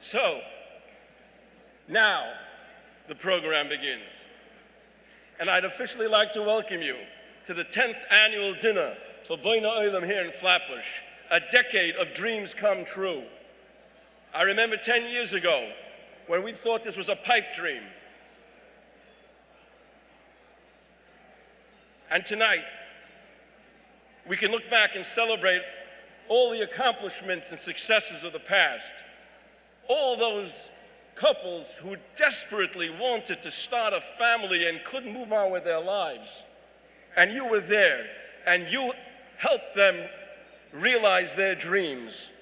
So, now the program begins. And I'd officially like to welcome you to the 10th annual dinner for Bonei Olam here in Flatbush, a decade of dreams come true. I remember 10 years ago when we thought this was a pipe dream. And tonight, we can look back and celebrate all the accomplishments and successes of the past. All those couples who desperately wanted to start a family and couldn't move on with their lives. And you were there, and you helped them realize their dreams.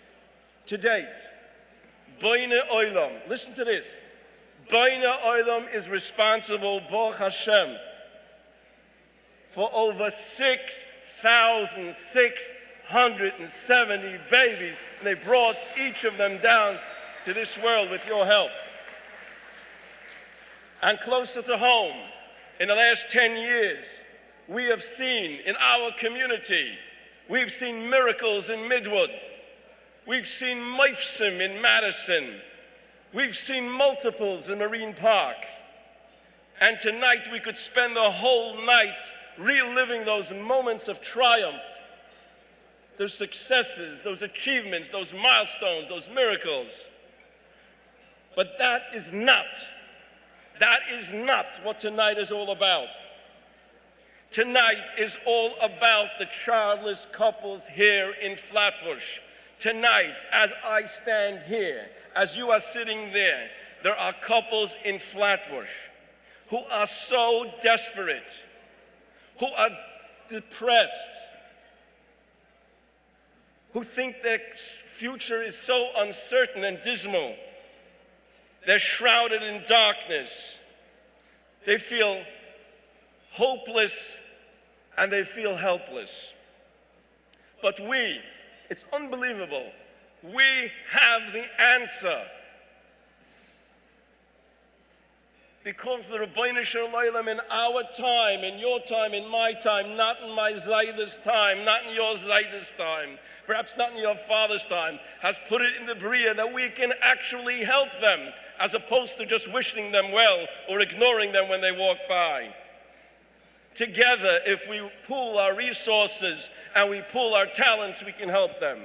To date, Bonei Olam, listen to this, Bonei Olam is responsible, Baruch Hashem, for over 6,670 babies, and they brought each of them down to this world with your help. And closer to home, in the last 10 years, we have seen in our community, we've seen miracles in Midwood, we've seen Moifsim in Madison, we've seen multiples in Marine Park, and tonight we could spend the whole night reliving those moments of triumph, those successes, those achievements, those milestones, those miracles. But that is not what tonight is all about. Tonight is all about the childless couples here in Flatbush. Tonight, as I stand here, as you are sitting there are couples in Flatbush who are so desperate, who are depressed, who think their future is so uncertain and dismal. They're shrouded in darkness. They feel hopeless and they feel helpless. But it's unbelievable, we have the answer. Because the Ribono Shel Olam in our time, in your time, in my time, not in my Zayda's time, not in your Zayda's time, perhaps not in your father's time, has put it in the Bria that we can actually help them, as opposed to just wishing them well or ignoring them when they walk by. Together, if we pool our resources and we pool our talents, we can help them.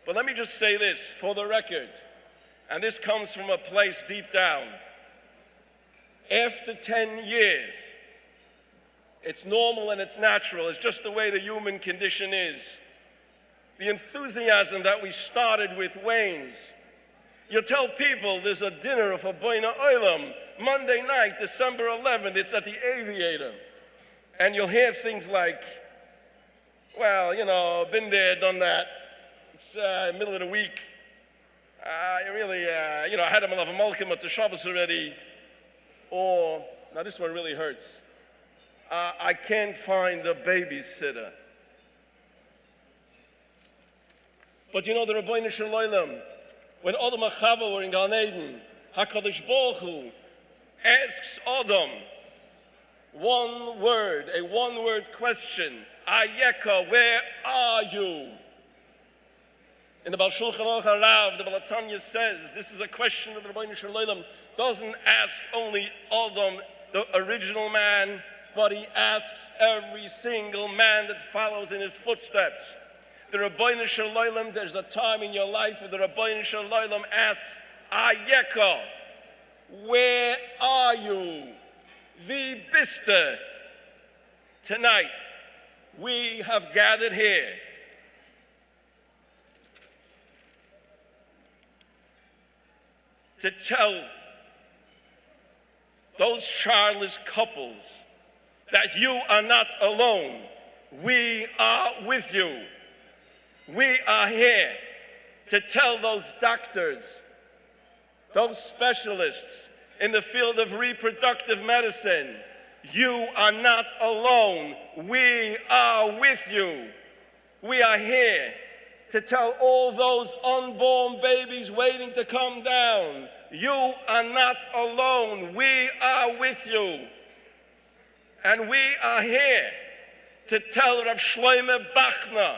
But let me just say this for the record, and this comes from a place deep down. After 10 years, it's normal and it's natural. It's just the way the human condition is. The enthusiasm that we started with wanes. You tell people there's a dinner for Bonei Olam, Monday night, December 11th, it's at the Aviator. And you'll hear things like, well, been there, done that. It's middle of the week. I had a malav malkim at the Shabbos already. Or, now this one really hurts. I can't find the babysitter. But the Ribono Shel Olam, when Adam and Chava were in Gan Eden, HaKadosh Baruch Hu asks Adam a one-word question, Ayeka, where are you? In the Baal Shulchan Aruch Harav, the Baal Tanya says, this is a question that the Ribono Shel Olam doesn't ask only Adam, the original man, but he asks every single man that follows in his footsteps. The Ribono Shel Olam, there's a time in your life where the Ribono Shel Olam asks, Ayeka, where are you? Wie bist du? Tonight, we have gathered here to tell those childless couples that you are not alone. We are with you. We are here to tell those doctors, those specialists in the field of reproductive medicine, you are not alone. We are with you. We are here to tell all those unborn babies waiting to come down, you are not alone. We are with you. And we are here to tell Rav Shloime Bachner,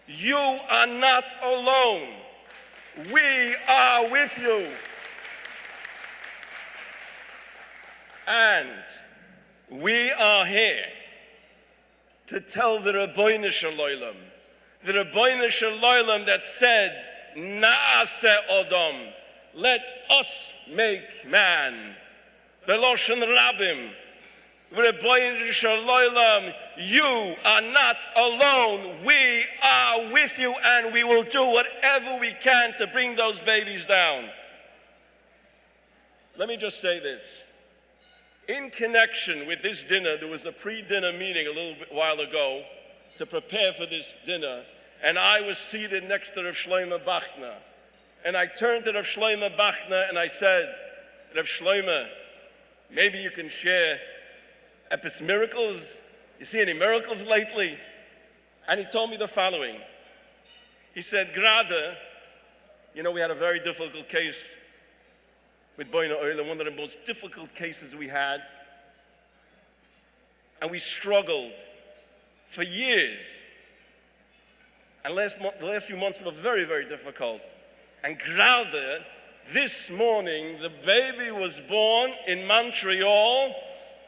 you are not alone. we are with you. And we are here to tell the Bonei Olam, that said, Na'aseh Odom, let us make man. Veloshen Rabim, Bonei Olam, you are not alone. We are with you, and we will do whatever we can to bring those babies down. Let me just say this. In connection with this dinner, there was a pre-dinner meeting a little while ago to prepare for this dinner, and I was seated next to Rav Shlomo Bachner. And I turned to Rav Shlomo Bachner and I said, Rav Shlomo, maybe you can share epis miracles. You see any miracles lately? And he told me the following. He said, Grade, we had a very difficult case with Bonei Olam, one of the most difficult cases we had. And we struggled for years. And the last few months were very, very difficult. And Grade, this morning, the baby was born in Montreal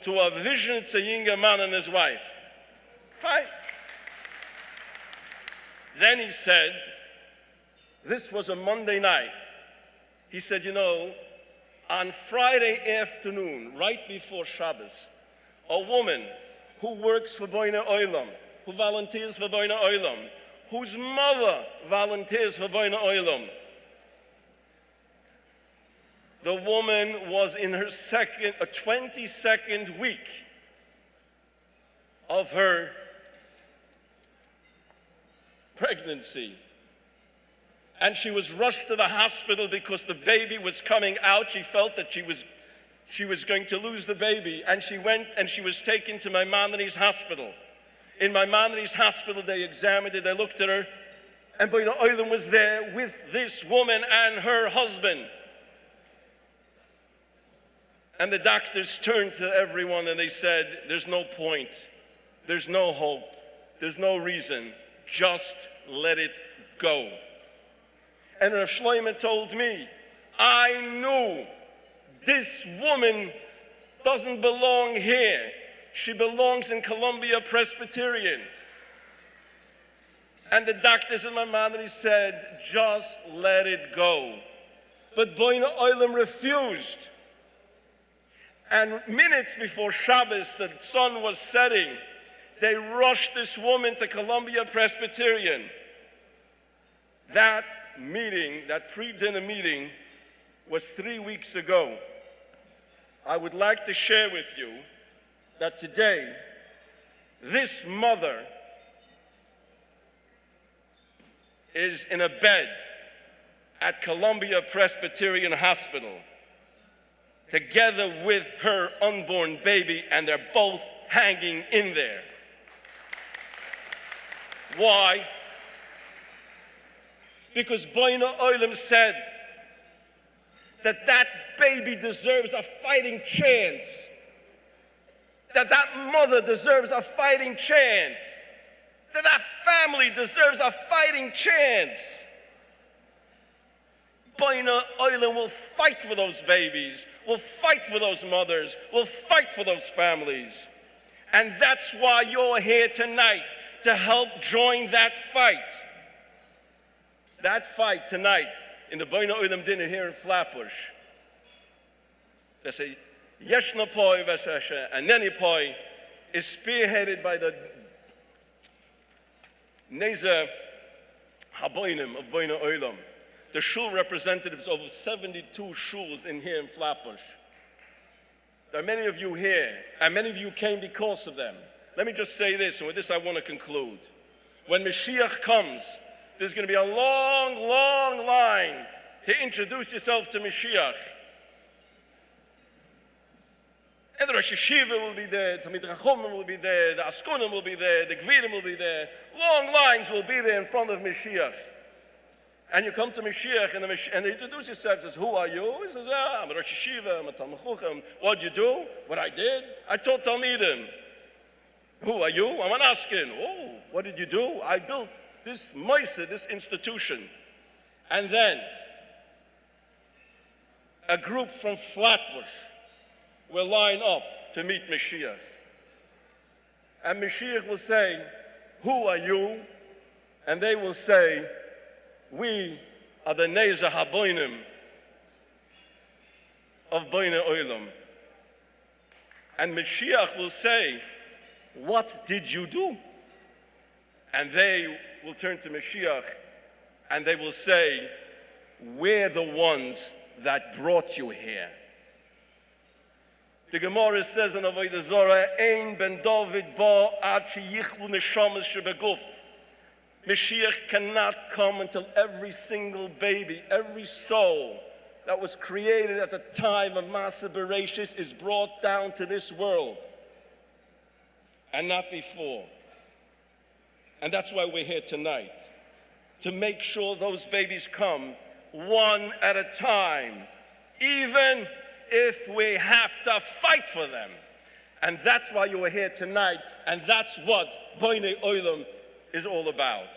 to a vision Tzayinga man and his wife. Fine. Then he said, this was a Monday night. He said, on Friday afternoon, right before Shabbos, a woman who works for Bonei Olam, who volunteers for Bonei Olam, whose mother volunteers for Bonei Olam. The woman was in her 22nd week of her pregnancy. And she was rushed to the hospital because the baby was coming out. She felt that she was going to lose the baby. And she went and she was taken to Maimonides Hospital. In Maimonides Hospital, they examined her, they looked at her, and Bonei Olam was there with this woman and her husband. And the doctors turned to everyone and they said, there's no point, there's no hope, there's no reason, just let it go. And Rav Shlomo told me, I knew this woman doesn't belong here. She belongs in Columbia Presbyterian. And the doctors in Maimonides said, just let it go. But Bonei Olam refused. And minutes before Shabbos, the sun was setting, they rushed this woman to Columbia Presbyterian. That meeting, that pre-dinner meeting, was 3 weeks ago. I would like to share with you that today, this mother is in a bed at Columbia Presbyterian Hospital together with her unborn baby, and they're both hanging in there. Why? Because Bonei Olam said that that baby deserves a fighting chance. That mother deserves a fighting chance. That family deserves a fighting chance. Bonei Olam will fight for those babies, will fight for those mothers, will fight for those families. And that's why you're here tonight, to help join that fight. That fight tonight in the Bonei Olam dinner here in Flatbush. They say, Yeshna Poi Vesesha and Neni Poi is spearheaded by the Neza Haboinim of Bonei Olam. The shul representatives of 72 shuls in here in Flatbush. There are many of you here, and many of you came because of them. Let me just say this, and with this I want to conclude. When Mashiach comes, there's going to be a long, long line to introduce yourself to Mashiach. And the Rosh Hashiva will be there, the Talmidei Chachomim will be there, the Askunim will be there, the Gvirim will be there. Long lines will be there in front of Mashiach. And you come to Mashiach, and they introduce yourself, says, who are you? He says, I'm a Rosh Hashiva, I'm a Talmid Chacham. What did you do? What I did? I taught Talmidim. Who are you? I'm an Askin. Oh, what did you do? I built this Moiseh, this institution. And then a group from Flatbush will line up to meet Mashiach. And Mashiach will say, who are you? And they will say, we are the Neza Haboinim of Bonei Olam. And Mashiach will say, what did you do? And they will turn to Mashiach and they will say, we're the ones that brought you here. The Gemara says in Avodah Zarah, Ein ben David ba ad sheyichlu neshamas shebeguf. Mashiach cannot come until every single baby, every soul that was created at the time of Masa Bereshis is brought down to this world, and not before. And that's why we're here tonight, to make sure those babies come one at a time, even if we have to fight for them. And that's why you are here tonight, and that's what Bonei Olam is all about.